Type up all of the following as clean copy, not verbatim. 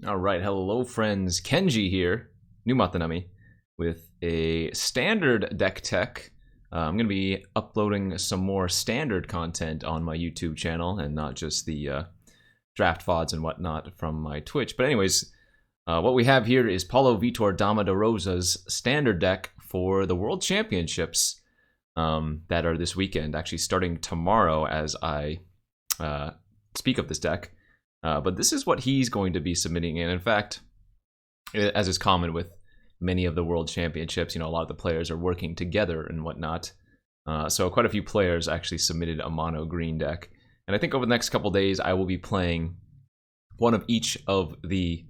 Alright, hello friends, Kenji here, NumotTheNummy, with a standard deck tech. I'm going to be uploading some more standard content on my YouTube channel, and not just the draft VODs and whatnot from my Twitch. But anyways, what we have here is Paulo Vitor Dama de Rosa's standard deck for the World Championships that are this weekend, actually starting tomorrow as I speak of this deck. But this is what he's going to be submitting, and in fact, as is common with many of the World Championships, you know, a lot of the players are working together and whatnot. So quite a few players actually submitted a mono green deck, and I think over the next couple days I will be playing one of each of the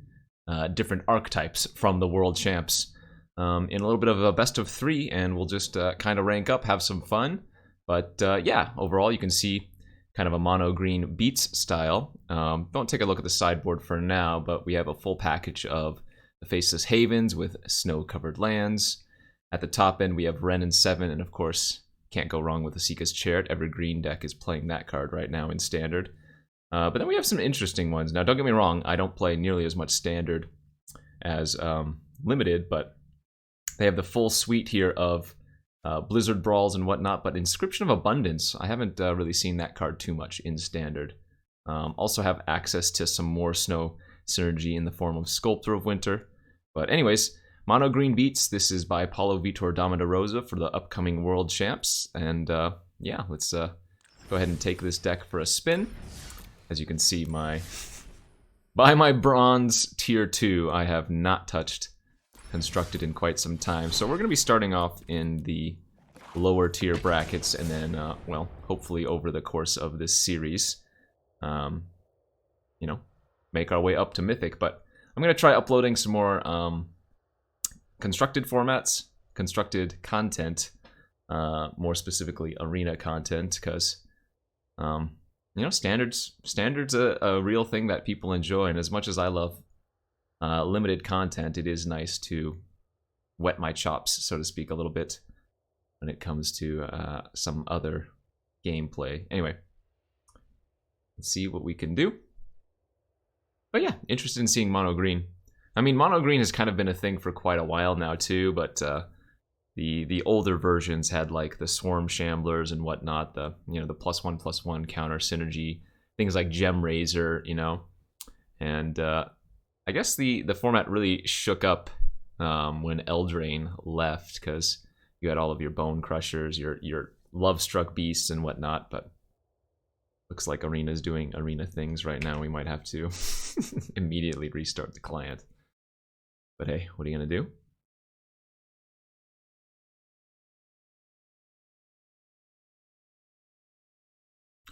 different archetypes from the World Champs in a little bit of a best of 3, and we'll just kind of rank up, have some fun. But yeah, overall you can see kind of a mono green beats style. Don't take a look at the sideboard for now, but we have a full package of the Faceless Havens with snow-covered lands. At the top end we have Wrenn and 7, and of course can't go wrong with the Seeka's Chariot. Every green deck is playing that card right now in standard. But then we have some interesting ones. Now don't get me wrong, I don't play nearly as much standard as limited, but they have the full suite here of Blizzard Brawls and whatnot, but Inscription of Abundance, I haven't really seen that card too much in standard. Also have access to some more snow synergy in the form of Sculptor of Winter. But anyways, mono green beats. This is by Paulo Vitor Dama de Rosa for the upcoming World Champs. And yeah, let's go ahead and take this deck for a spin. As you can see, by my bronze tier 2, I have not touched Constructed in quite some time. So we're going to be starting off in the lower tier brackets, and then, well, hopefully over the course of this series, you know, make our way up to Mythic. But I'm going to try uploading some more Constructed formats, Constructed content, more specifically Arena content, because, you know, Standard's a real thing that people enjoy, and as much as I love limited content, it is nice to wet my chops, so to speak, a little bit when it comes to some other gameplay. Anyway, let's see what we can do. But yeah, interested in seeing mono green. I mean, mono green has kind of been a thing for quite a while now too, but the older versions had like the Swarm Shamblers and whatnot, the, you know, the +1/+1 counter synergy, things like Gem Razor, you know, and I guess the format really shook up when Eldraine left, because you had all of your Bone Crushers, your Love-Struck Beasts and whatnot, but looks like Arena's doing Arena things right now. We might have to immediately restart the client. But hey, what are you going to do?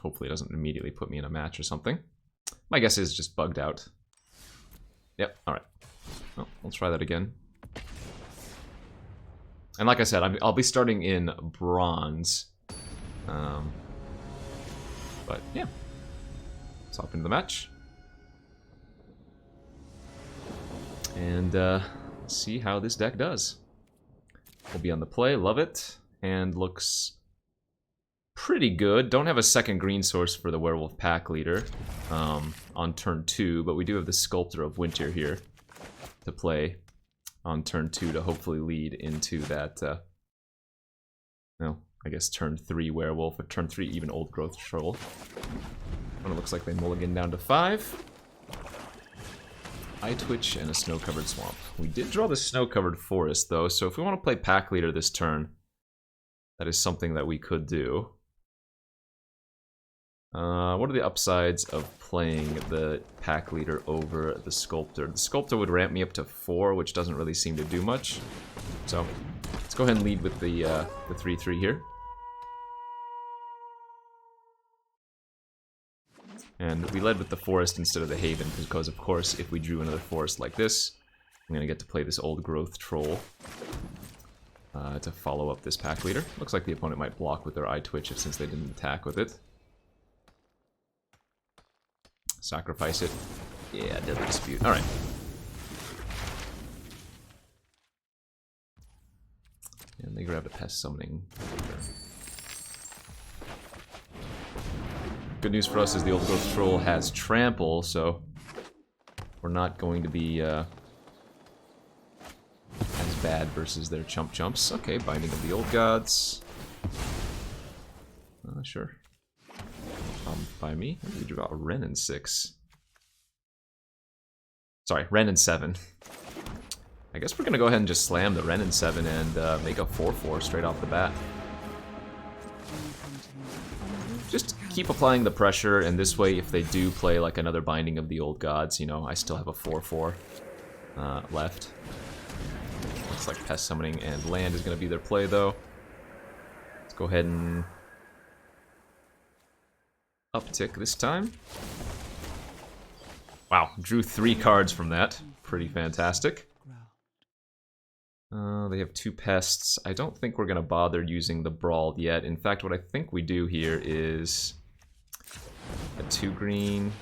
Hopefully it doesn't immediately put me in a match or something. My guess is just bugged out. Yep, alright. Well, we'll try that again. And like I said, I'll be starting in bronze. But yeah. Let's hop into the match. And see how this deck does. We'll be on the play, love it. And looks pretty good. Don't have a second green source for the Werewolf Pack Leader on turn 2, but we do have the Sculptor of Winter here to play on turn 2 to hopefully lead into that, no, I guess turn 3 Werewolf, or turn 3 even Old Growth Troll. And it looks like they mulligan down to 5. Eye Twitch and a Snow-Covered Swamp. We did draw the Snow-Covered Forest though, so if we want to play Pack Leader this turn, that is something that we could do. What are the upsides of playing the Pack Leader over the Sculptor? The Sculptor would ramp me up to 4, which doesn't really seem to do much. So, let's go ahead and lead with the 3/3 here. And we led with the Forest instead of the Haven, because of course, if we drew another Forest like this, I'm going to get to play this Old Growth Troll to follow up this Pack Leader. Looks like the opponent might block with their Eye Twitch since they didn't attack with it. Sacrifice it. Yeah, Deadly Dispute. Alright. And they grab a Pest Summoning. Good news for us is the Old Growth Troll has Trample, so we're not going to be as bad versus their chumps. Okay, Binding of the Old Gods. Sure. By me. What did we draw? A Ren in 6. Sorry, Ren in 7. I guess we're gonna go ahead and just slam the Ren in 7 and make a 4/4 straight off the bat. Just keep applying the pressure, and this way, if they do play like another Binding of the Old Gods, you know, I still have a 4/4 left. Looks like Pest Summoning and Land is gonna be their play, though. Let's go ahead and uptick this time. Wow, drew 3 cards from that. Pretty fantastic. They have 2 pests. I don't think we're going to bother using the Brawl yet. In fact, what I think we do here is a 2 green,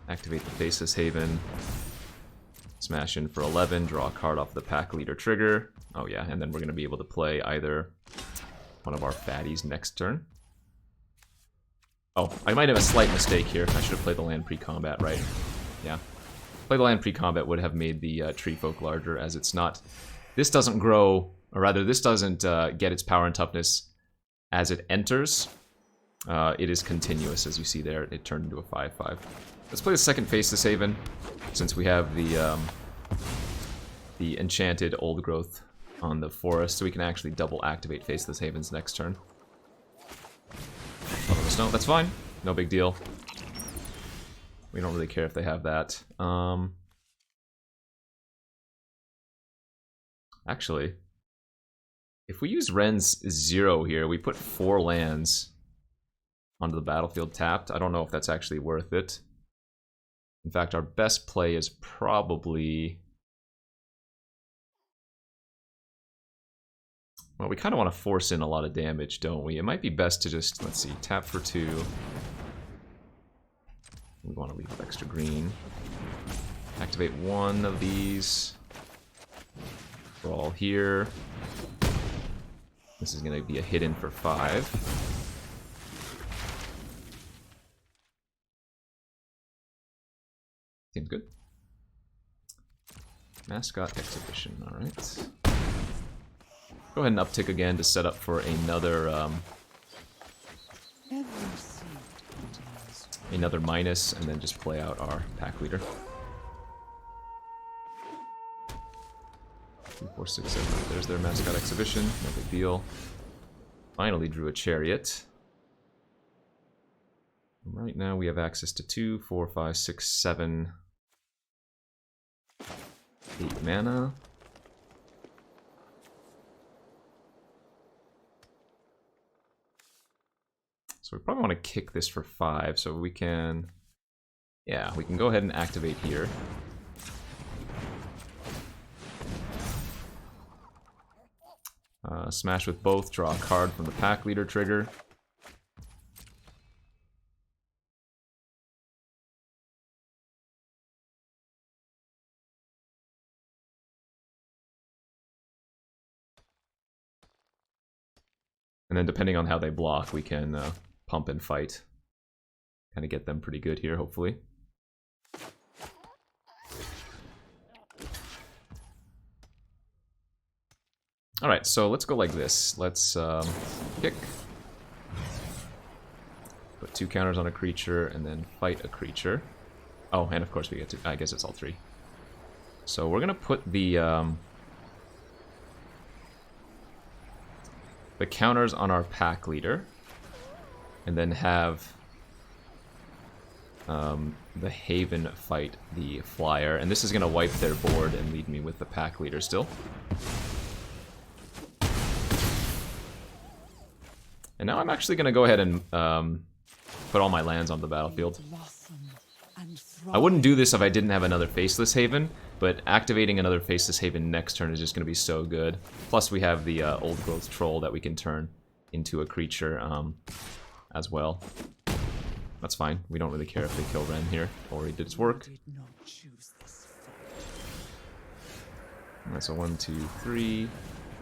activate the Faceless Haven, smash in for 11, draw a card off the Pack Leader trigger. Oh yeah, and then we're going to be able to play either one of our fatties next turn. Oh, I might have a slight mistake here. I should have played the land pre-combat, right? Yeah. Play the land pre-combat would have made the Tree Folk larger, as it's not... This doesn't grow, or rather, this doesn't get its power and toughness as it enters. It is continuous, as you see there. It turned into a 5/5. Let's play the second Faceless Haven, since we have the enchanted Old Growth on the forest, so we can actually double activate Faceless Havens next turn. No, that's fine. No big deal. We don't really care if they have that. Actually, if we use Ren's 0 here, we put 4 lands onto the battlefield tapped. I don't know if that's actually worth it. In fact, our best play is probably... Well, we kind of want to force in a lot of damage, don't we? It might be best to just, let's see, tap for 2. We want to leave with extra green. Activate 1 of these. Brawl here. This is going to be a hit in for 5. Seems good. Mascot Exhibition, alright. Go ahead and uptick again to set up for another another minus, and then just play out our Pack Leader. 2, 4, 6, 7. There's their Mascot Exhibition. No big deal. Finally drew a Chariot. Right now we have access to 2, 4, 5, 6, 7, 8 mana. So we probably want to kick this for 5, so we can... Yeah, we can go ahead and activate here. Smash with both, draw a card from the Pack Leader trigger. And then depending on how they block, we can pump and fight. Kind of get them pretty good here, hopefully. Alright, so let's go like this. Let's kick. Put 2 counters on a creature, and then fight a creature. Oh, and of course we get to... I guess it's all 3. So we're going to put the counters on our Pack Leader, and then have the Haven fight the Flyer, and this is going to wipe their board and leave me with the Pack Leader still. And now I'm actually going to go ahead and put all my lands on the battlefield. I wouldn't do this if I didn't have another Faceless Haven, but activating another Faceless Haven next turn is just going to be so good. Plus we have the Old Growth Troll that we can turn into a creature as well. That's fine. We don't really care if they kill Ren here. Already did its work. That's a 1, 2, 3.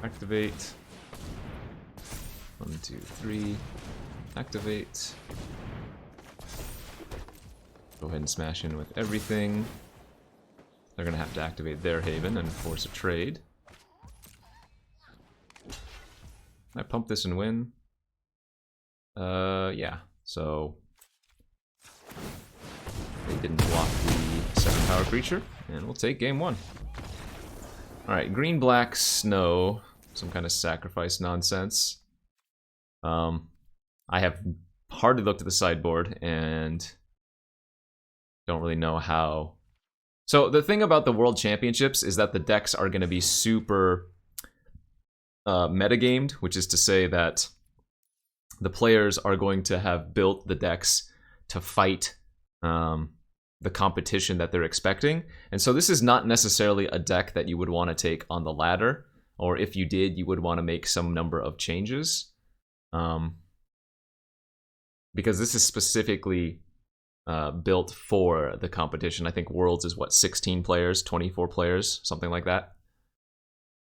Activate. 1, 2, 3. Activate. Go ahead and smash in with everything. They're going to have to activate their Haven and force a trade. Can I pump this and win? Yeah. So they didn't block the 7-power creature, and we'll take game 1. Alright, green-black snow. Some kind of sacrifice nonsense. I have hardly looked at the sideboard, and don't really know how. So the thing about the World Championships is that the decks are going to be super metagamed, which is to say that the players are going to have built the decks to fight the competition that they're expecting. And so this is not necessarily a deck that you would want to take on the ladder, or if you did, you would want to make some number of changes. Because this is specifically built for the competition. I think Worlds is what, 16 players, 24 players, something like that.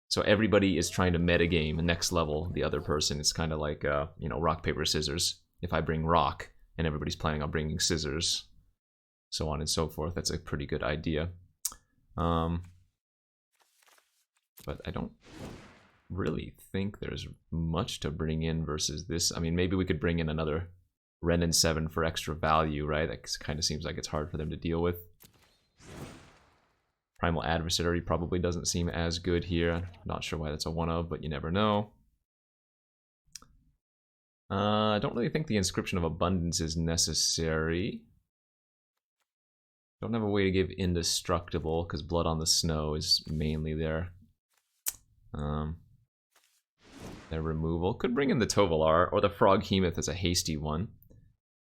So everybody is trying to metagame next level the other person. It's kind of like, you know, rock, paper, scissors. If I bring rock and everybody's planning on bringing scissors, so on and so forth, that's a pretty good idea. But I don't really think there's much to bring in versus this. I mean, maybe we could bring in another Ren and 7 for extra value, right? That kind of seems like it's hard for them to deal with. Primal Adversary probably doesn't seem as good here. Not sure why that's a 1-of, but you never know. I don't really think the Inscription of Abundance is necessary. Don't have a way to give Indestructible, because Blood on the Snow is mainly their removal. Could bring in the Tovolar, or the Froghemoth as a hasty one.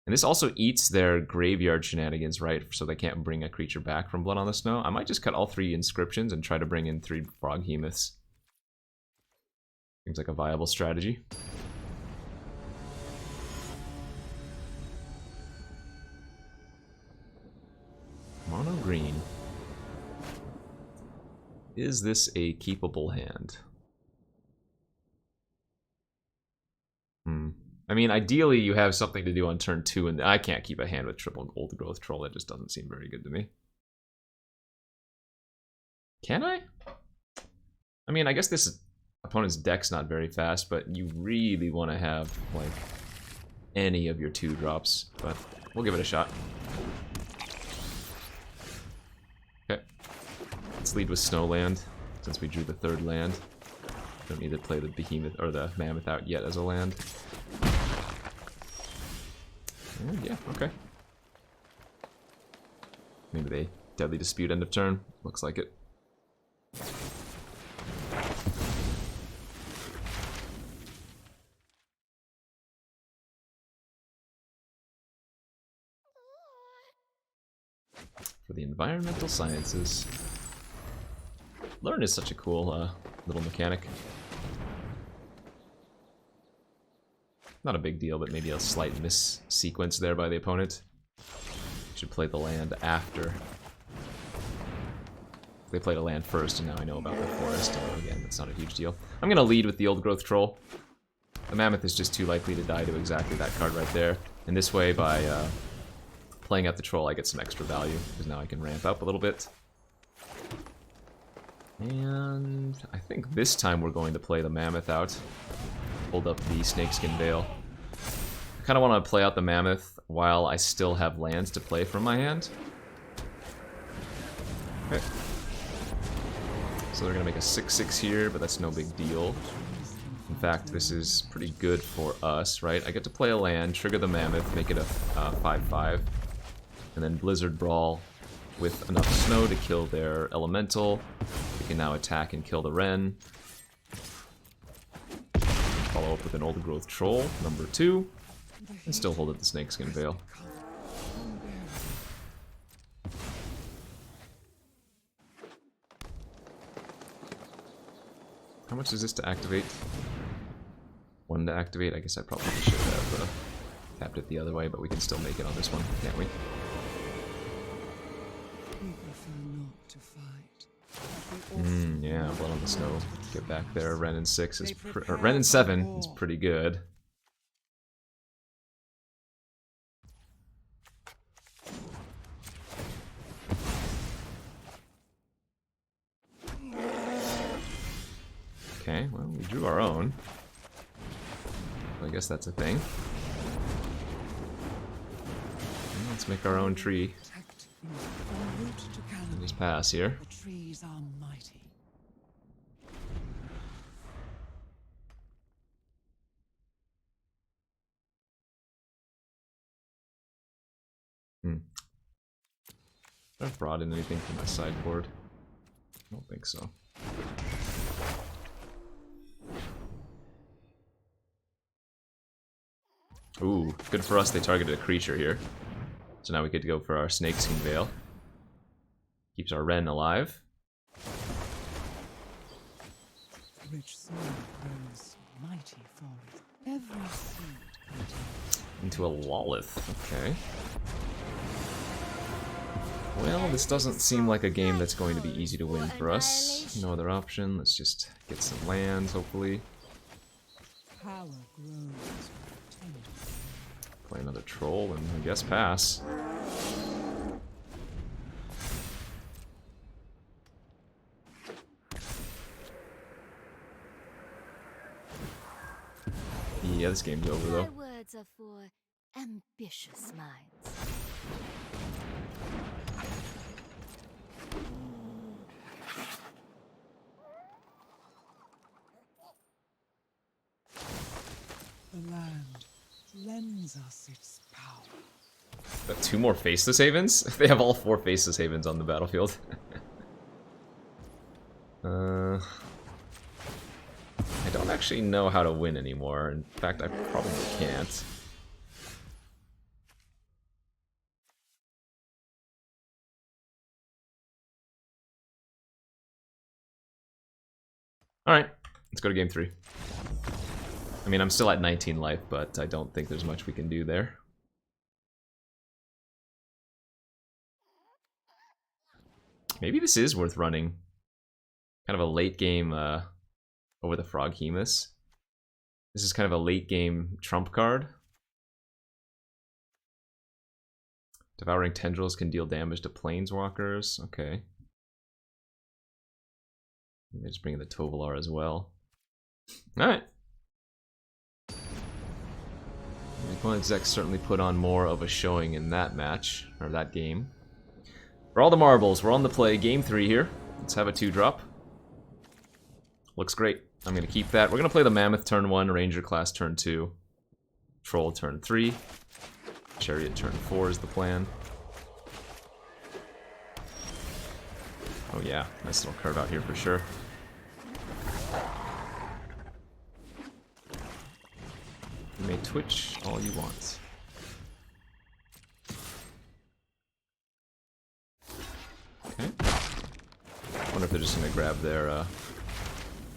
And this also eats their graveyard shenanigans, right? So they can't bring a creature back from Blood on the Snow. I might just cut all 3 Inscriptions and try to bring in 3 Froghemoths. Seems like a viable strategy. Mono green. Is this a keepable hand? I mean, ideally you have something to do on turn 2, and I can't keep a hand with triple Gold Growth Troll. That just doesn't seem very good to me. Can I? I mean, I guess this opponent's deck's not very fast, but you really want to have, like, any of your 2-drops. But we'll give it a shot. Okay. Let's lead with Snowland, since we drew the 3rd land. Don't need to play the Behemoth or the Mammoth out yet as a land. Yeah, okay. Maybe they Deadly Dispute end of turn. Looks like it. For the Environmental Sciences. Learn is such a cool little mechanic. Not a big deal, but maybe a slight miss-sequence there by the opponent. Should play the land after. They played a land first, and now I know about the forest. So again, that's not a huge deal. I'm going to lead with the Old Growth Troll. The Mammoth is just too likely to die to exactly that card right there. And this way, by playing out the Troll, I get some extra value, because now I can ramp up a little bit. And I think this time we're going to play the Mammoth out. Hold up the Snakeskin Veil. I kind of want to play out the Mammoth while I still have lands to play from my hand. Okay. So they're going to make a 6/6 here, but that's no big deal. In fact, this is pretty good for us, right? I get to play a land, trigger the Mammoth, make it a 5/5, and then Blizzard Brawl with enough snow to kill their Elemental. We can now attack and kill the Wren. Follow up with an Old Growth Troll, number 2, and still hold up the Snakeskin Veil. How much is this to activate? 1 to activate. I guess I probably should have tapped it the other way, but we can still make it on this one, can't we? Yeah, Blood on the Snow. Get back there. Ren and 6 is Ren and 7 is pretty good. Okay, well, we drew our own. I guess that's a thing. Let's make our own tree. And just pass here. The trees are mighty. I've brought in anything from my sideboard. I don't think so. Ooh, good for us, they targeted a creature here. So now we get to go for our Snakeskin Veil. Keeps our Wren alive. Rich soil grows mighty forest. Every seed contains. Into a Lolith, okay. Well, this doesn't seem like a game that's going to be easy to win for us. No other option, let's just get some lands, hopefully. Power grows. Play another troll and I guess pass. Yeah, this game's over though. My words are for ambitious minds. The land lends us its power. Got 2 more Faceless Havens? They have all 4 Faceless Havens on the battlefield. I don't actually know how to win anymore. In fact, I probably can't. Alright, let's go to game 3. I mean, I'm still at 19 life, but I don't think there's much we can do there. Maybe this is worth running. Kind of a late game over the Froghemus. This is kind of a late game trump card. Devouring Tendrils can deal damage to Planeswalkers. Okay. Maybe just bring in the Tovolar as well. Alright. The opponent's exec certainly put on more of a showing in that match, or that game. For all the marbles, we're on the play. Game 3 here. Let's have a 2-drop. Looks great. I'm going to keep that. We're going to play the Mammoth turn 1, Ranger class turn 2, Troll turn 3, Chariot turn 4 is the plan. Oh yeah, nice little card out here for sure. You may twitch all you want. Okay. Wonder if they're just gonna grab their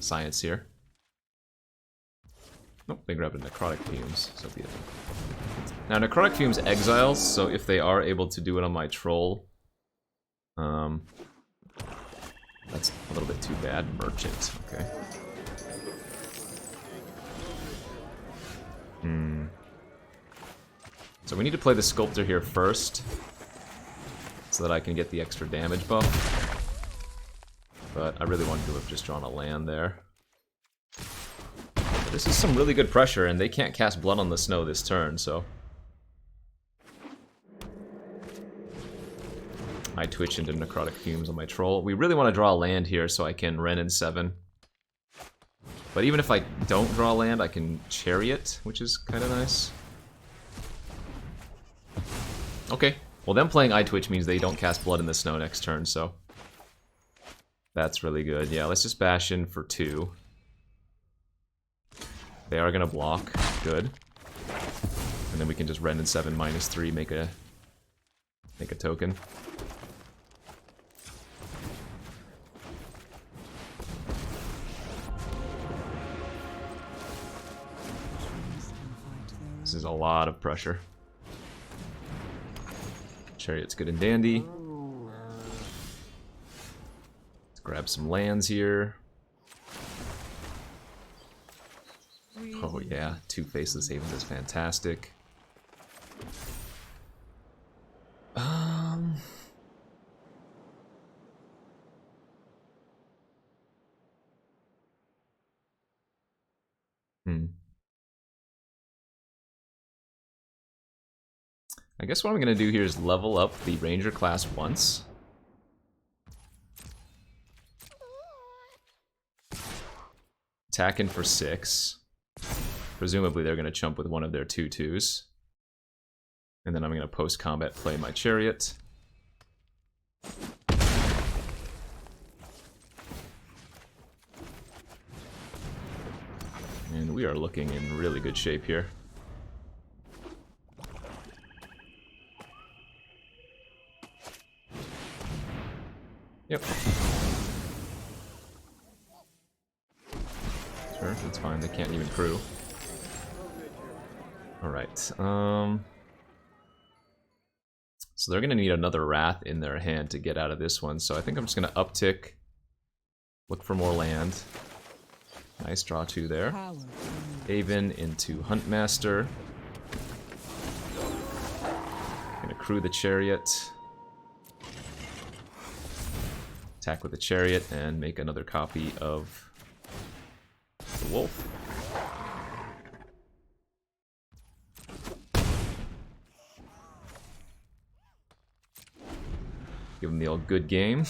science here. Nope, they grabbed the Necrotic Fumes, so be it. Now Necrotic Fumes exiles, so if they are able to do it on my troll, that's a little bit too bad. Merchant, okay. So we need to play the Sculptor here first, so that I can get the extra damage buff. But I really wanted to have just drawn a land there. But this is some really good pressure, and they can't cast Blood on the Snow this turn, so... I twitch into Necrotic Fumes on my troll. We really want to draw a land here so I can Wren in 7. But even if I don't draw a land, I can Chariot, which is kind of nice. Okay, well them playing iTwitch means they don't cast Blood in the Snow next turn, so... That's really good. Yeah, let's just bash in for 2. They are gonna block. Good. And then we can just Wren in 7 -3, make a token. This is a lot of pressure. Chariot's good and dandy. Let's grab some lands here. Oh yeah, 2 Faceless Havens is fantastic. I guess what I'm going to do here is level up the Ranger class once. Attack in for 6. Presumably they're going to chump with one of their 2/2s. And then I'm going to post-combat play my Chariot. And we are looking in really good shape here. Yep. Sure, that's fine. They can't even crew. Alright, so they're gonna need another Wrath in their hand to get out of this one, so I think I'm just gonna uptick, look for more land. Nice draw 2 there. Haven into Huntmaster. Gonna crew the Chariot. Attack with the Chariot and make another copy of the Wolf. Give him the old good game.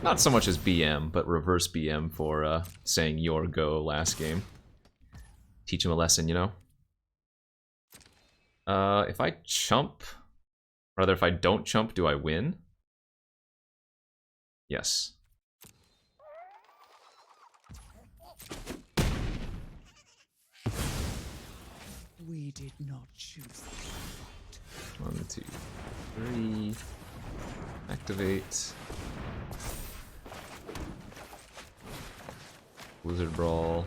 Not so much as BM, but reverse BM for saying your go last game. Teach him a lesson, you know? If I chump, rather if I don't chump, do I win? Yes. We did not choose. 1, 2, 3. Activate. Blizzard Brawl.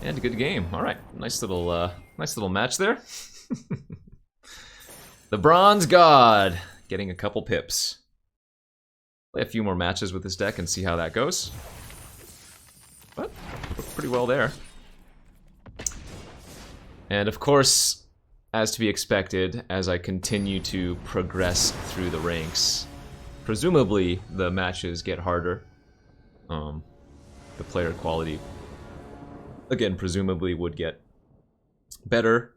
And a good game. All right, nice little match there. The Bronze God getting a couple pips. Play a few more matches with this deck and see how that goes. But pretty well there. And of course, as to be expected, as I continue to progress through the ranks, presumably the matches get harder. The player quality, again, presumably would get better.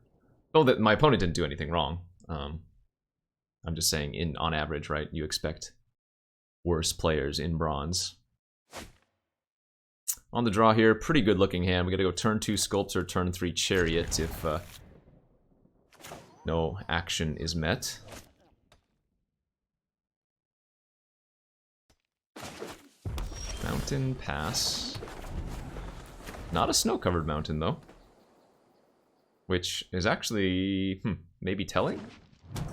Though that my opponent didn't do anything wrong. I'm just saying, on average, right? You expect worse players in Bronze. On the draw here, pretty good looking hand. We gotta go turn 2 Sculptor, turn 3 Chariot if no action is met. Mountain pass. Not a snow-covered mountain, though. Which is actually, maybe telling?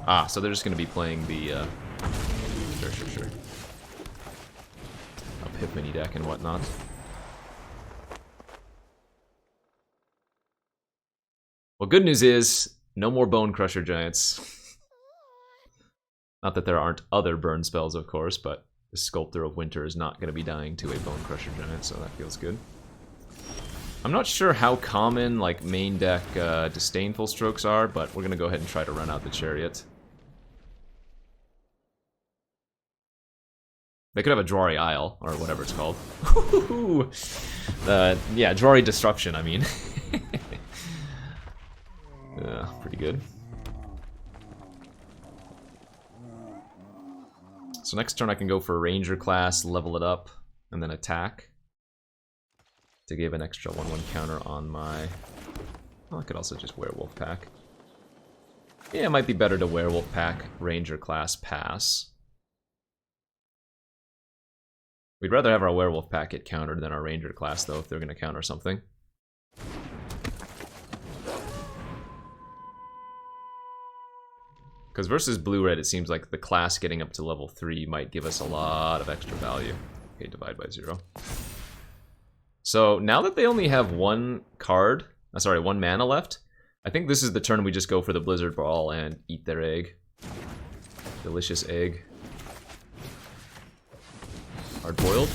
Ah, so they're just gonna be playing the, Sure. A pip mini deck and whatnot. Well, good news is, no more Bone Crusher Giants. Not that there aren't other burn spells, of course, but the Sculptor of Winter is not going to be dying to a Bone Crusher Giant, so that feels good. I'm not sure how common, like, main deck Disdainful Strokes are, but we're going to go ahead and try to run out the Chariot. They could have a Drawry Isle, or whatever it's called. Yeah, Drawry Disruption, I mean. Yeah, pretty good. So next turn I can go for Ranger class, level it up, and then attack. To give an extra 1/1 counter on my... Well, I could also just Werewolf Pack. Yeah, it might be better to Werewolf Pack, Ranger class, pass. We'd rather have our Werewolf Pack get countered than our Ranger class, though, if they're going to counter something. Because versus blue-red, it seems like the class getting up to level 3 might give us a lot of extra value. Okay, divide by 0. So now that they only have one mana left, I think this is the turn we just go for the Blizzard Ball and eat their egg. Delicious egg. Hard-boiled.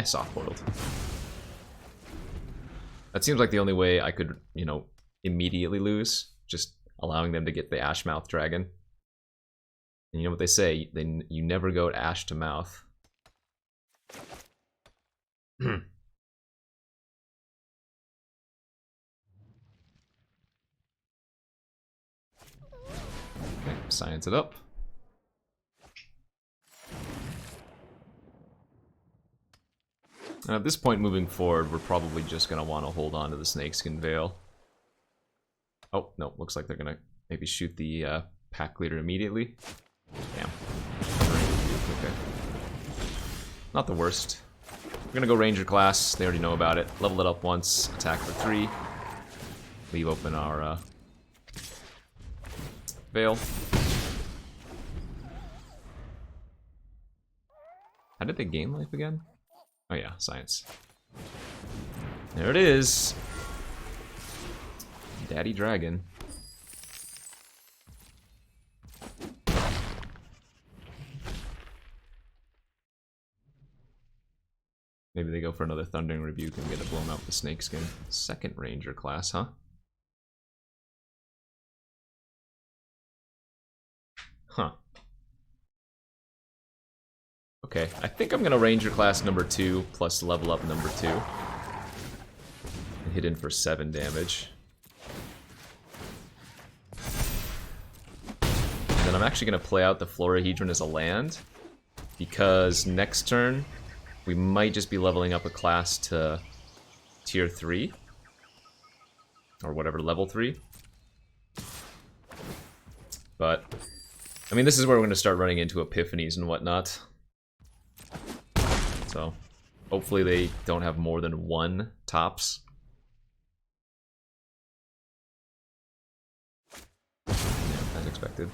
Soft portaled. That seems like the only way I could, you know, immediately lose. Just allowing them to get the Ashmouth Dragon. And you know what they say, you never go ash to mouth. Okay, science it up. And at this point moving forward, we're probably just going to want to hold on to the Snakeskin Veil. Oh, no, looks like they're going to maybe shoot the pack leader immediately. Damn. Okay. Not the worst. We're going to go Ranger class. They already know about it. Level it up once. Attack for 3. Leave open our Veil. How did they gain life again? Oh yeah, science. There it is. Daddy Dragon. Maybe they go for another Thundering Rebuke and get it blown out with the Snakeskin. Second Ranger class, huh? Huh. Okay, I think I'm gonna Ranger class number 2 plus level up number 2. And hit in for 7 damage. And then I'm actually gonna play out the Florahedron as a land, because next turn we might just be leveling up a class to tier 3. Or whatever, level 3. But, I mean, this is where we're gonna start running into epiphanies and whatnot. So, hopefully they don't have more than 1 tops. Yeah, as expected.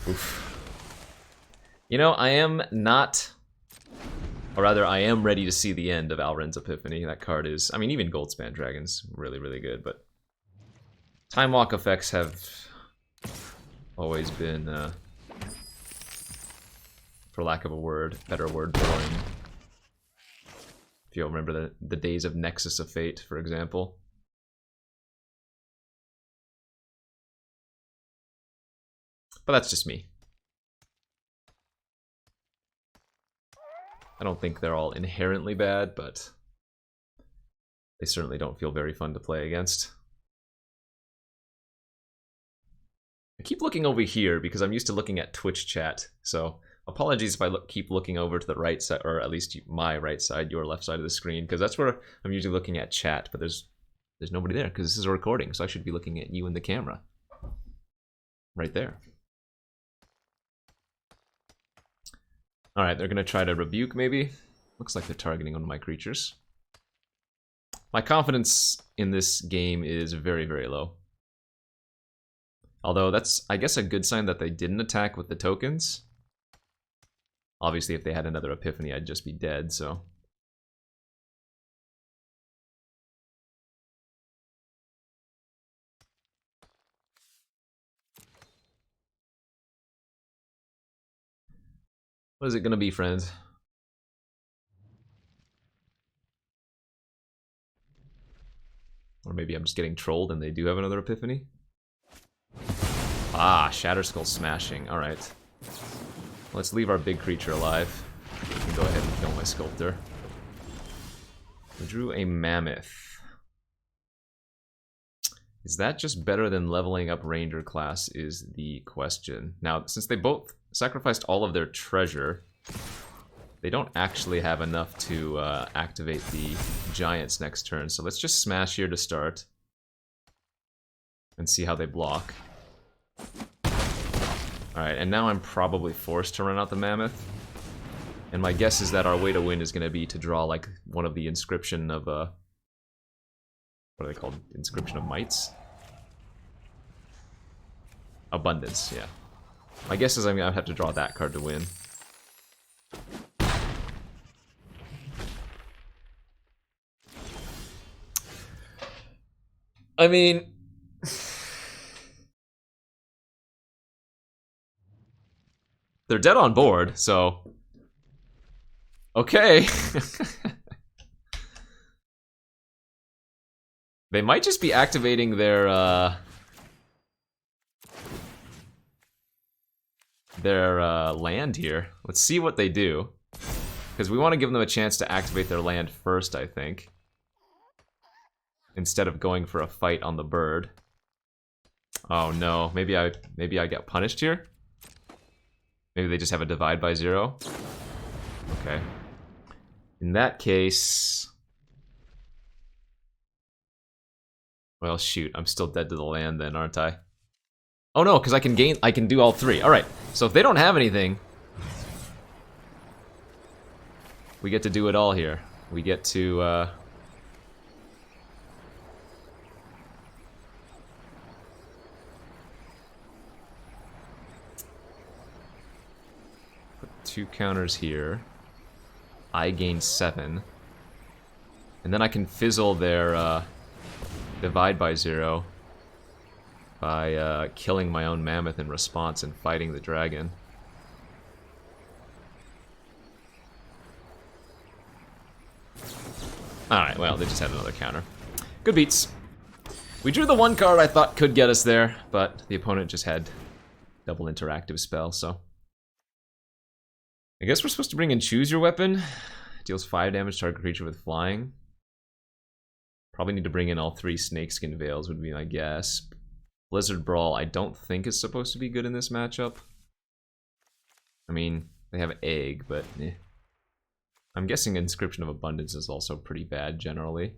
Oof. You know, I am not... Or rather, I am ready to see the end of Alrund's Epiphany. That card is... I mean, even Goldspan Dragon's really, really good, but... Time Walk effects have... always been... for lack of a word, better word, boring. If you'll remember the days of Nexus of Fate, for example. But that's just me. I don't think they're all inherently bad, but they certainly don't feel very fun to play against. I keep looking over here because I'm used to looking at Twitch chat, so apologies if I keep looking over to the right side, or at least my right side, your left side of the screen, because that's where I'm usually looking at chat, but there's nobody there because this is a recording, so I should be looking at you in the camera. Right there. Alright, they're going to try to rebuke, maybe? Looks like they're targeting one of my creatures. My confidence in this game is very, very low. Although that's, I guess, a good sign that they didn't attack with the tokens. Obviously, if they had another Epiphany, I'd just be dead, so... What is it gonna be, friends? Or maybe I'm just getting trolled and they do have another Epiphany? Ah, Shatterskull smashing. Alright. Let's leave our big creature alive. Go ahead and kill my Sculptor. We drew a Mammoth. Is that just better than leveling up Ranger class is the question. Now, since they both sacrificed all of their treasure, they don't actually have enough to activate the Giants next turn. So let's just smash here to start. And see how they block. Alright, and now I'm probably forced to run out the Mammoth. And my guess is that our way to win is going to be to draw like one of the Inscription of... what are they called? Inscription of Mites? Abundance, yeah. My guess is I'm going to have to draw that card to win. I mean... they're dead on board, so... Okay. They might just be activating their land here. Let's see what they do. Because we want to give them a chance to activate their land first, I think. Instead of going for a fight on the bird. Oh no, maybe I get punished here? Maybe they just have a divide by 0? Okay. In that case... Well, shoot, I'm still dead to the land then, aren't I? Oh no, because I can do all 3. Alright, so if they don't have anything... We get to do it all here. We get to, put 2 counters here. I gain 7. And then I can fizzle their, divide by 0 by killing my own mammoth in response and fighting the dragon. Alright, well, they just had another counter. Good beats. We drew the 1 card I thought could get us there, but the opponent just had double interactive spell, so... I guess we're supposed to bring in Choose Your Weapon. Deals 5 damage to target creature with flying. Probably need to bring in all 3 Snakeskin Veils would be my guess. Blizzard Brawl I don't think is supposed to be good in this matchup. I mean, they have Egg, but eh. I'm guessing Inscription of Abundance is also pretty bad generally.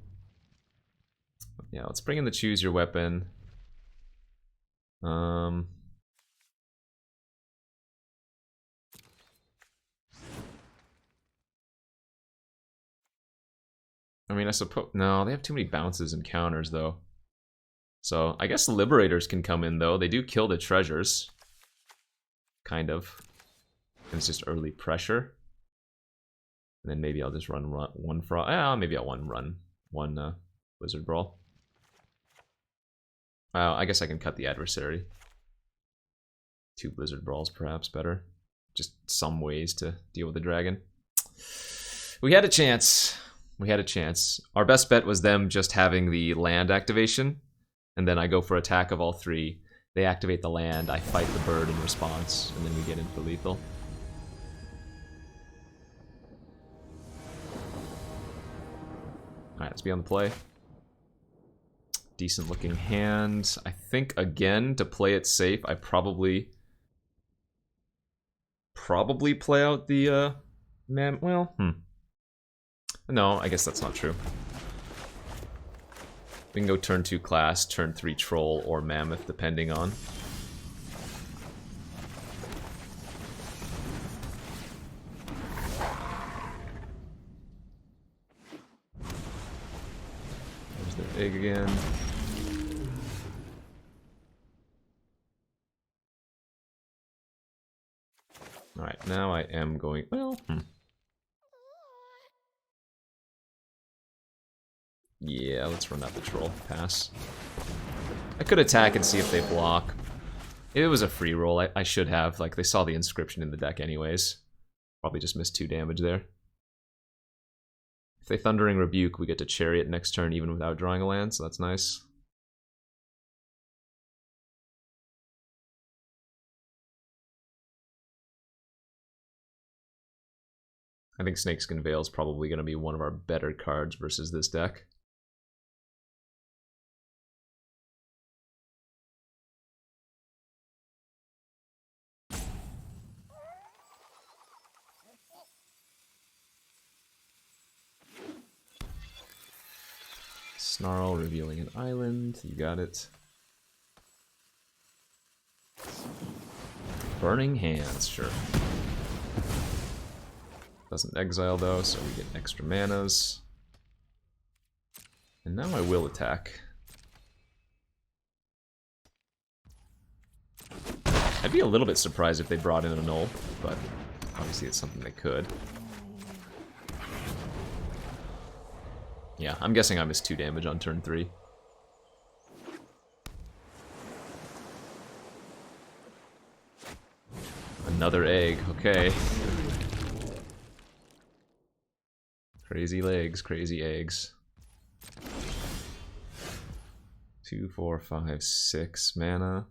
Yeah, let's bring in the Choose Your Weapon. I mean, I suppose... No, they have too many bounces and counters, though. So, I guess Liberators can come in, though. They do kill the treasures. Kind of. And it's just early pressure. And then maybe I'll just run 1 Frog. Maybe I'll run 1 Blizzard Brawl. I guess I can cut the adversary. 2 Blizzard Brawls, perhaps, better. Just some ways to deal with the dragon. We had a chance. We had a chance. Our best bet was them just having the land activation. And then I go for attack of all 3. They activate the land, I fight the bird in response, and then we get into lethal. Alright, let's be on the play. Decent looking hand. I think, again, to play it safe, I probably play out the, No, I guess that's not true. We can go turn 2 class, turn 3 troll, or mammoth, depending on. There's their egg again. Alright, now I am going... Well, Yeah, let's run out the troll. Pass. I could attack and see if they block. It was a free roll. I should have. Like, they saw the inscription in the deck anyways. Probably just missed 2 damage there. If they Thundering Rebuke, we get to Chariot next turn even without drawing a land, so that's nice. I think Snakeskin Veil is probably going to be one of our better cards versus this deck. Snarl, revealing an island. You got it. Burning Hands, sure. Doesn't exile though, so we get extra manas. And now I will attack. I'd be a little bit surprised if they brought in a null, but obviously it's something they could. Yeah, I'm guessing I missed 2 damage on turn 3. Another egg, okay. Crazy legs, crazy eggs. 2, 4, 5, 6 mana.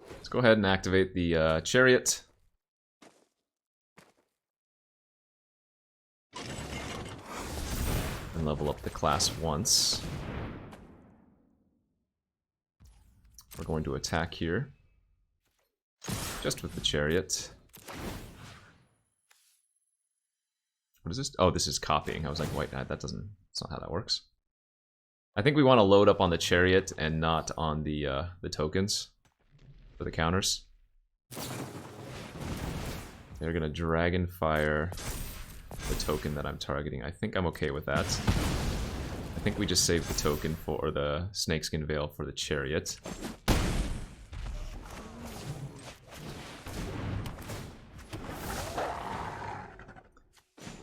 Let's go ahead and activate the chariot. And level up the class once. We're going to attack here. Just with the chariot. What is this? Oh, this is copying. I was like, wait, that doesn't... That's not how that works. I think we want to load up on the chariot and not on the tokens for the counters. They're gonna dragon fire the token that I'm targeting. I think I'm okay with that. I think we just save the token for the snakeskin veil for the chariot.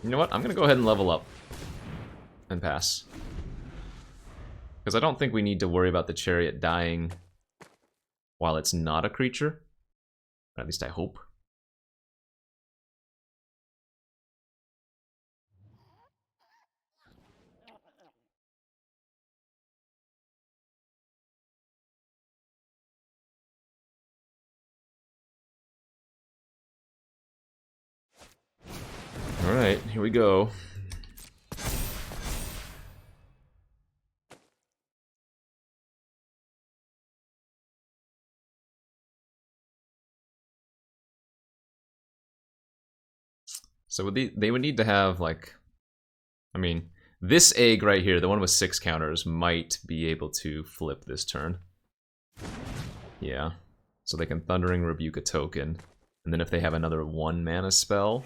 You know what? I'm gonna go ahead and level up and pass. Because I don't think we need to worry about the chariot dying while it's not a creature. Or at least I hope. Alright, here we go. So they would need to have, like... I mean, this egg right here, the one with 6 counters, might be able to flip this turn. Yeah. So they can Thundering Rebuke a token. And then if they have another 1 mana spell...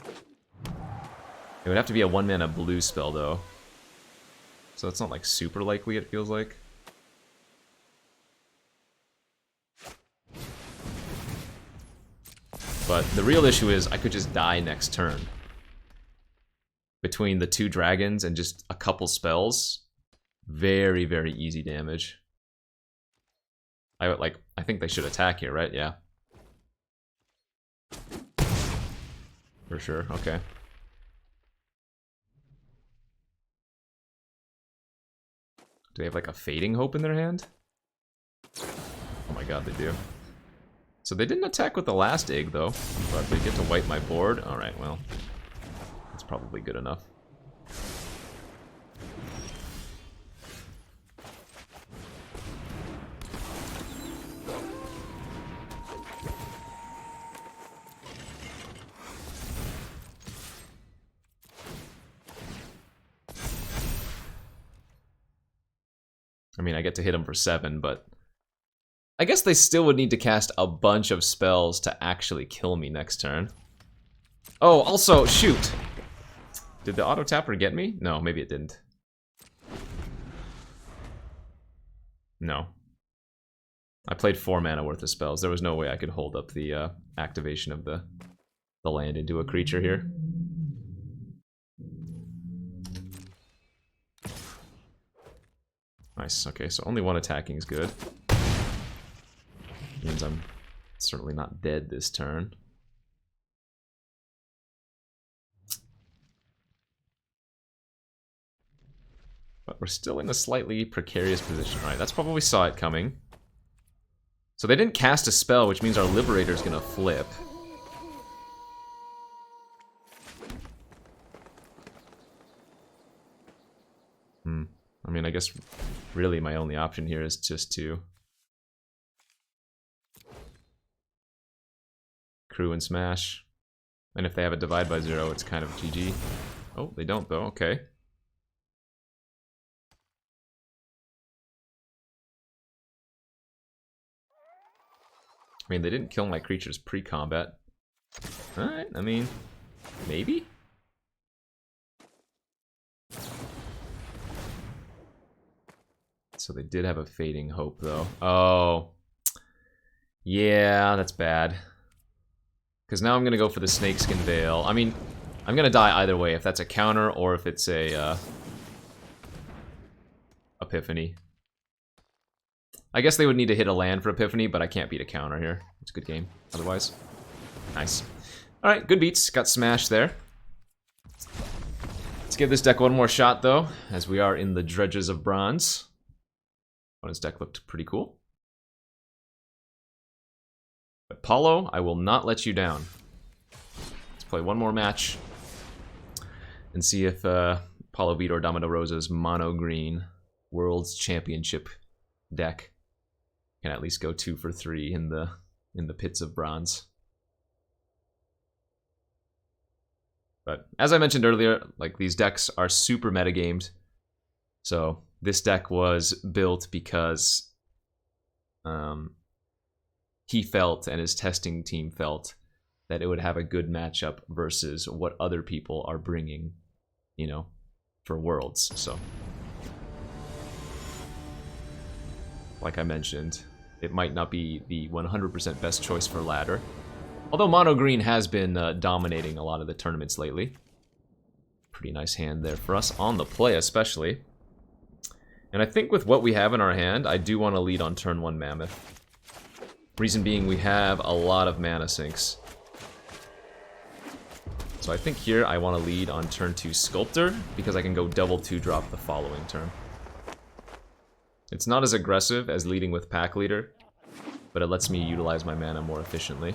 It would have to be a 1 mana blue spell, though. So it's not, like, super likely, it feels like. But the real issue is I could just die next turn. Between the 2 dragons and just a couple spells. Very, very easy damage. I think they should attack here, right? Yeah. For sure, okay. Do they have like a Fading Hope in their hand? Oh my god, they do. So they didn't attack with the last egg though, but they get to wipe my board. Alright, well, that's probably good enough. I mean, I get to hit them for 7, but I guess they still would need to cast a bunch of spells to actually kill me next turn. Oh, also, shoot! Did the auto-tapper get me? No, maybe it didn't. No. I played 4 mana worth of spells. There was no way I could hold up the activation of the land into a creature here. Nice, okay, so only 1 attacking is good. Means I'm certainly not dead this turn. But we're still in a slightly precarious position. Alright, that's probably saw it coming. So they didn't cast a spell, which means our Liberator's gonna flip. I mean, I guess really my only option here is just to crew and smash. And if they have a divide by 0, it's kind of GG. Oh, they don't though, okay. I mean, they didn't kill my creatures pre-combat. Alright, I mean, maybe? So they did have a Fading Hope, though. Oh. Yeah, that's bad. Because now I'm going to go for the Snakeskin Veil. I mean, I'm going to die either way, if that's a counter or if it's a Epiphany. I guess they would need to hit a land for Epiphany, but I can't beat a counter here. It's a good game otherwise. Nice. Alright, good beats. Got smashed there. Let's give this deck one more shot, though, as we are in the dredges of bronze. Opponent's deck looked pretty cool. But Paulo, I will not let you down. Let's play one more match and see if Paulo Vitor Domino Rosa's mono green World's Championship deck can at least go 2 for 3 in the pits of bronze. But as I mentioned earlier, like, these decks are super metagamed. So this deck was built because he felt, and his testing team felt, that it would have a good matchup versus what other people are bringing, you know, for Worlds. So, like I mentioned, it might not be the 100% best choice for ladder. Although mono green has been dominating a lot of the tournaments lately. Pretty nice hand there for us, on the play especially. And I think with what we have in our hand, I do want to lead on turn 1 Mammoth. Reason being, we have a lot of mana sinks. So I think here I want to lead on turn 2 Sculptor, because I can go double 2-drop the following turn. It's not as aggressive as leading with Pack Leader, but it lets me utilize my mana more efficiently.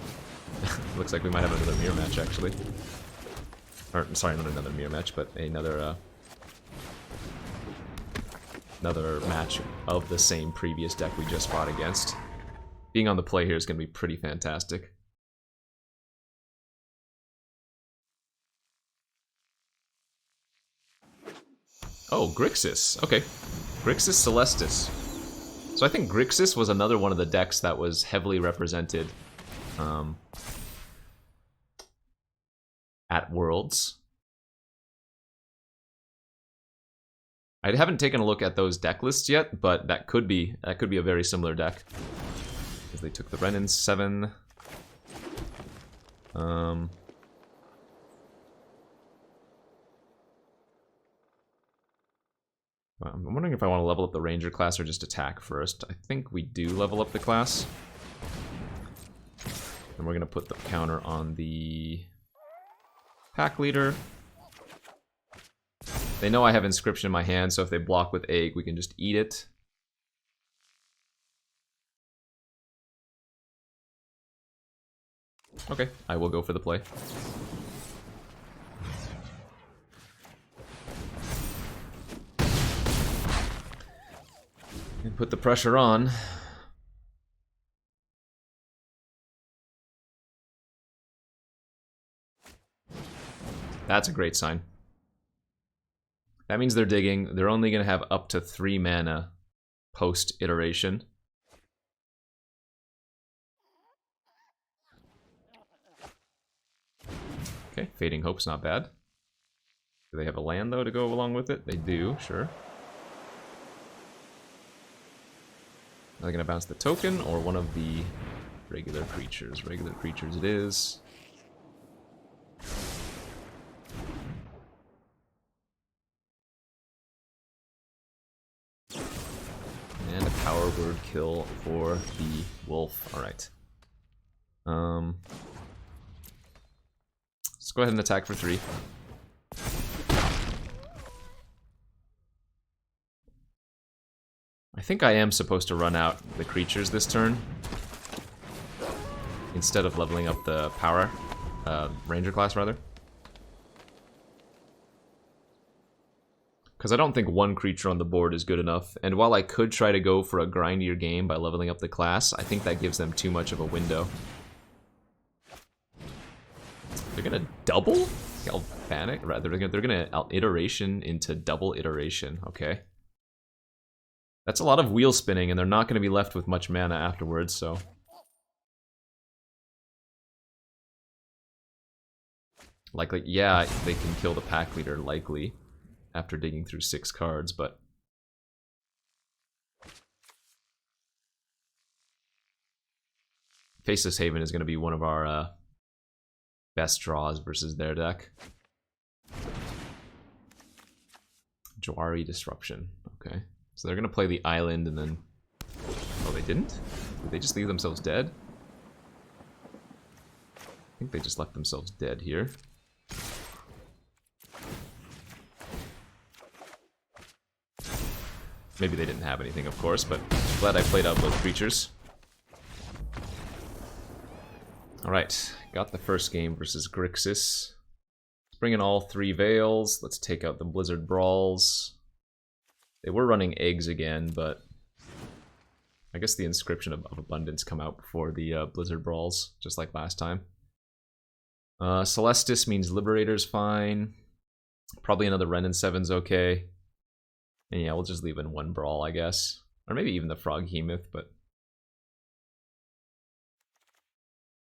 Looks like we might have another mirror match, actually. Or, sorry, not another mirror match, but another match of the same previous deck we just fought against. Being on the play here is going to be pretty fantastic. Oh, Grixis. Okay. Grixis Celestis. So I think Grixis was another one of the decks that was heavily represented at Worlds. I haven't taken a look at those deck lists yet, but that could be a very similar deck. Because they took the Renin 7. I'm wondering if I want to level up the Ranger class or just attack first. I think we do level up the class. And we're going to put the counter on the Pack Leader. They know I have Inscription in my hand, so if they block with Egg, we can just eat it. Okay, I will go for the play. And put the pressure on. That's a great sign. That means they're digging. They're only going to have up to 3 mana post-iteration. Okay, Fading Hope's not bad. Do they have a land, though, to go along with it? They do, sure. Are they going to bounce the token or one of the regular creatures? Regular creatures it is. And a power word kill for the wolf. Alright. Let's go ahead and attack for 3. I think I am supposed to run out the creatures this turn instead of leveling up the power, Ranger class rather. Because I don't think one creature on the board is good enough, and while I could try to go for a grindier game by leveling up the class, I think that gives them too much of a window. They're gonna double? Galvanic? Rather, they're gonna out-iteration into double iteration, okay. That's a lot of wheel spinning, and they're not gonna be left with much mana afterwards, so... Likely, yeah, they can kill the Pack Leader, likely, after digging through 6 cards, but... Faceless Haven is going to be one of our best draws versus their deck. Jawari Disruption, okay. So they're going to play the island and then... Oh, didn't? Did they just leave themselves dead? I think they just left themselves dead here. Maybe they didn't have anything, of course, but glad I played out both creatures. Alright, got the first game versus Grixis. Let's bring in all 3 Veils. Let's take out the Blizzard Brawls. They were running eggs again, but I guess the Inscription of Abundance come out before the Blizzard Brawls, just like last time. Celestis means Liberator's fine. Probably another Renin 7's okay. And yeah, we'll just leave in 1 Brawl, I guess. Or maybe even the Froghemoth, but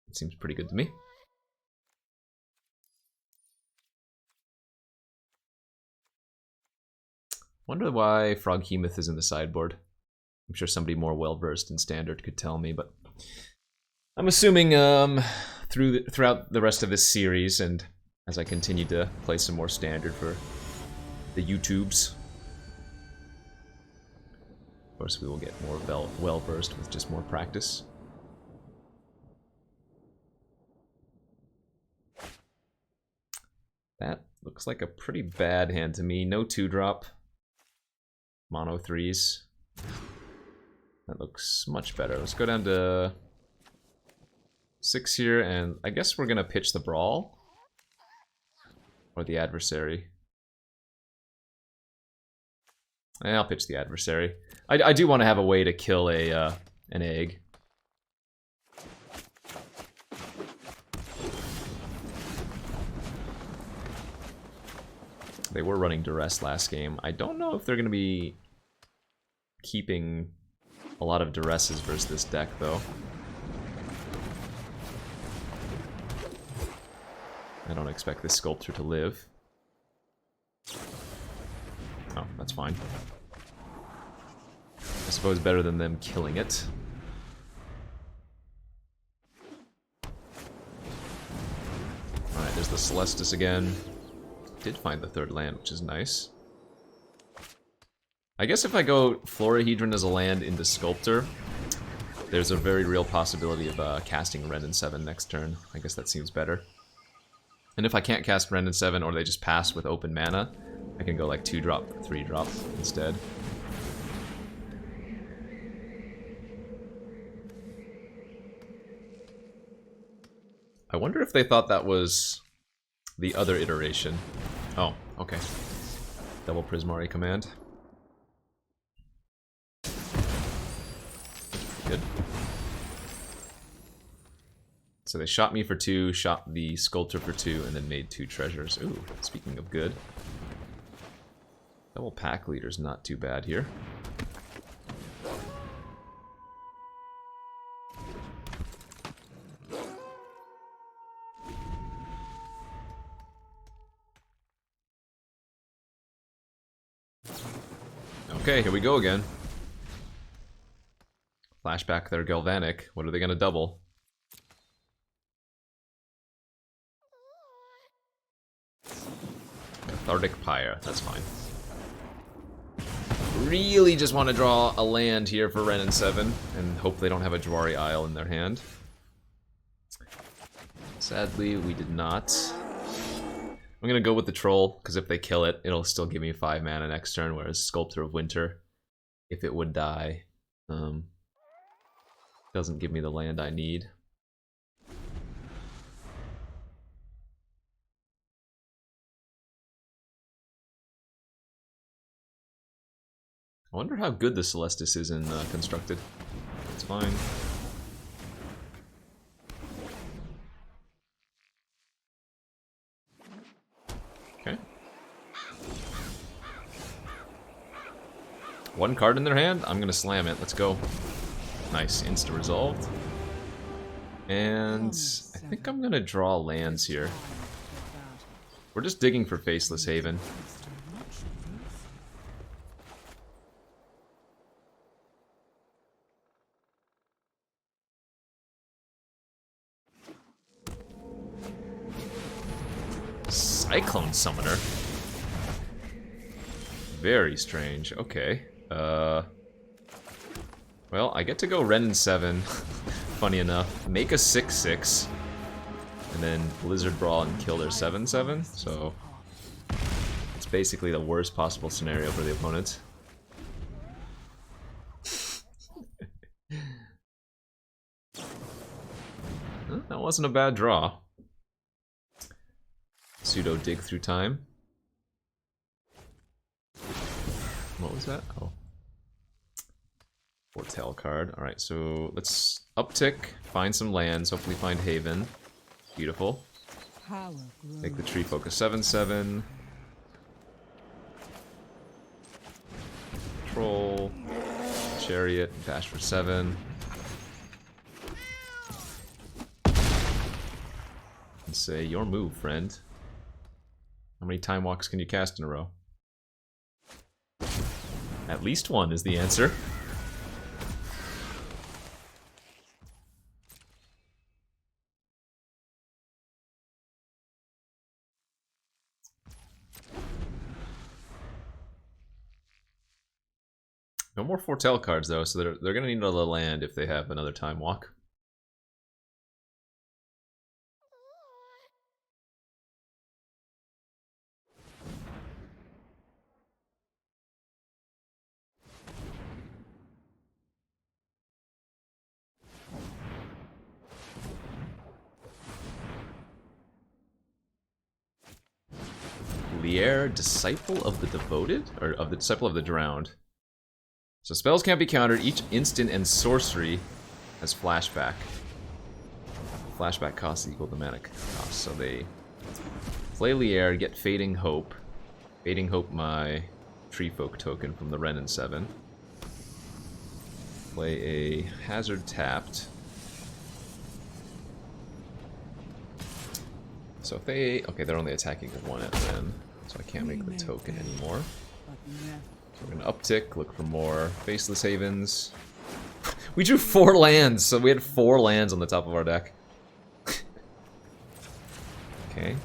it seems pretty good to me. Wonder why Froghemoth is in the sideboard. I'm sure somebody more well-versed in Standard could tell me, but I'm assuming throughout the rest of this series, and as I continue to play some more Standard for the YouTubes, of course we will get more well-versed with just more practice. That looks like a pretty bad hand to me. No 2-drop. Mono 3s. That looks much better. Let's go down to 6 here, and I guess we're gonna pitch the Brawl. Or the Adversary. I'll pitch the Adversary. I do want to have a way to kill an egg. They were running Duress last game. I don't know if they're going to be keeping a lot of Duresses versus this deck, though. I don't expect this Sculptor to live. Oh, that's fine. I suppose better than them killing it. Alright, there's the Celestis again. Did find the 3rd land, which is nice. I guess if I go Florahedron as a land into Sculptor, there's a very real possibility of casting Renin 7 next turn. I guess that seems better. And if I can't cast Renin 7, or they just pass with open mana, I can go like 2-drop, 3-drop instead. I wonder if they thought that was the other iteration. Oh, okay. Double Prismari command. Good. So they shot me for 2, shot the Sculptor for 2, and then made 2 treasures. Ooh, speaking of good. Double Pack Leader's not too bad here. Okay, here we go again. Flashback their Galvanic. What are they gonna double? Cathartic Pyre, that's fine. Really just want to draw a land here for Renin 7 and hope they don't have a Jwari Isle in their hand. Sadly, we did not. I'm gonna go with the Troll, because if they kill it, it'll still give me 5 mana next turn, whereas Sculptor of Winter, if it would die, doesn't give me the land I need. I wonder how good the Celestis is in Constructed. It's fine. Okay. 1 card in their hand? I'm gonna slam it. Let's go. Nice. Insta-resolved. And I think I'm gonna draw lands here. We're just digging for Faceless Haven. Cyclone Summoner. Very strange. Okay. Well, I get to go Ren and 7, funny enough. Make a 6/6, and then Blizzard Brawl and kill their 7/7, so it's basically the worst possible scenario for the opponent. That wasn't a bad draw. Pseudo dig through time. What was that? Oh. Foretell card. Alright, so let's uptick, find some lands, hopefully find Haven. Beautiful. Make the tree focus 7/7. Troll. Chariot. Dash for 7. And say, your move, friend. How many time walks can you cast in a row? At least one is the answer. No more foretell cards though, so they're gonna need another land if they have another time walk. Lier, Disciple of the Devoted? Or of the Disciple of the Drowned. So spells can't be countered. Each instant and sorcery has flashback. Flashback costs equal to mana cost. So they play Lier, get Fading Hope. Fading Hope my Tree Folk token from the Ren and 7. Play a Hazard tapped. So if they... Okay, they're only attacking one at Ren, so I can't make the token anymore. So we're gonna uptick, look for more Faceless Havens. We drew 4 lands, so we had 4 lands on the top of our deck. Okay.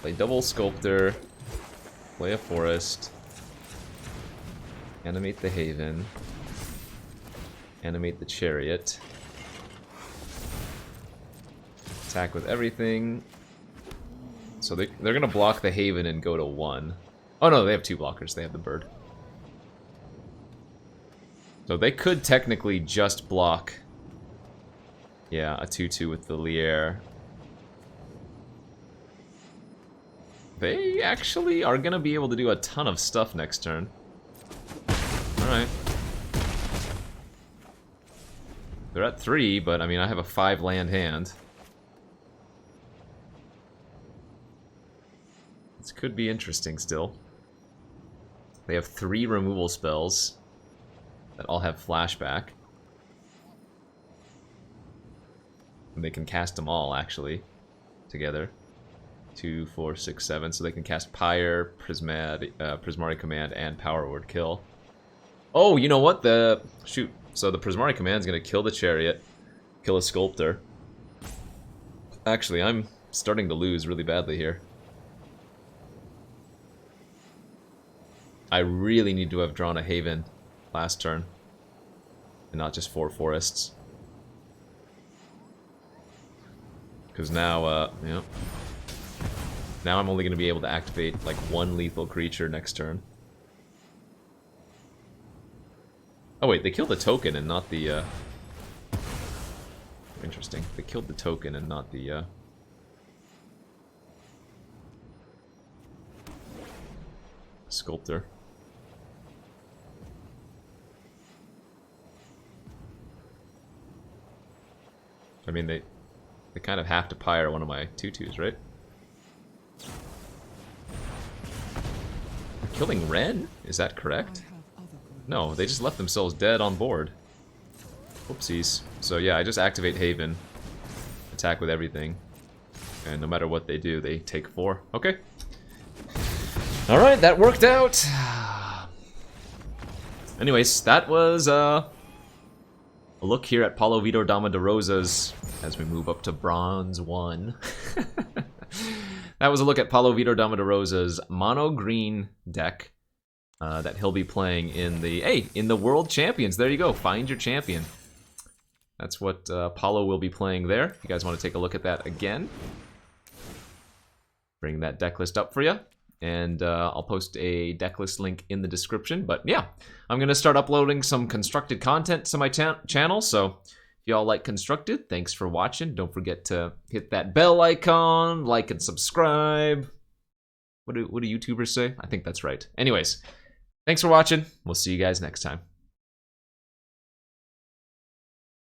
Play double Sculptor. Play a Forest. Animate the Haven. Animate the Chariot. Attack with everything. So they're gonna block the Haven and go to 1. Oh no, they have 2 blockers. They have the bird. So they could technically just block. Yeah, a 2/2 with the Lier. They actually are gonna be able to do a ton of stuff next turn. Alright. They're at 3, but I mean I have a 5 land hand. This could be interesting still. They have 3 removal spells that all have flashback. And they can cast them all, actually, together. 2, 4, 6, 7. So they can cast Pyre, Prismari Command, and Power Word Kill. Oh, you know what? Shoot. So the Prismari Command is going to kill the Chariot, kill a Sculptor. Actually, I'm starting to lose really badly here. I really need to have drawn a Haven last turn. And not just 4 forests. Because now, yeah. Now I'm only going to be able to activate, like, 1 lethal creature next turn. Oh wait, they killed the token and not the, Interesting. They killed the token and not the, Sculptor. I mean, they kind of have to Pyre one of my 2/2s, right? They're killing Ren? Is that correct? No, they just left themselves dead on board. Whoopsies. So yeah, I just activate Haven, attack with everything, and no matter what they do, they take 4. Okay. Alright, that worked out! Anyways, that was, a look here at Paulo Vitor Dama de Rosa's as we move up to Bronze 1. That was a look at Paulo Vitor Dama de Rosa's mono green deck that he'll be playing in the World Champions. There you go. Find your champion. That's what Paulo will be playing there. If you guys want to take a look at that again, bring that deck list up for you. And I'll post a deck list link in the description. But yeah, I'm going to start uploading some constructed content to my channel. So if y'all like constructed, thanks for watching. Don't forget to hit that bell icon, like and subscribe. What do YouTubers say? I think that's right. Anyways, thanks for watching. We'll see you guys next time.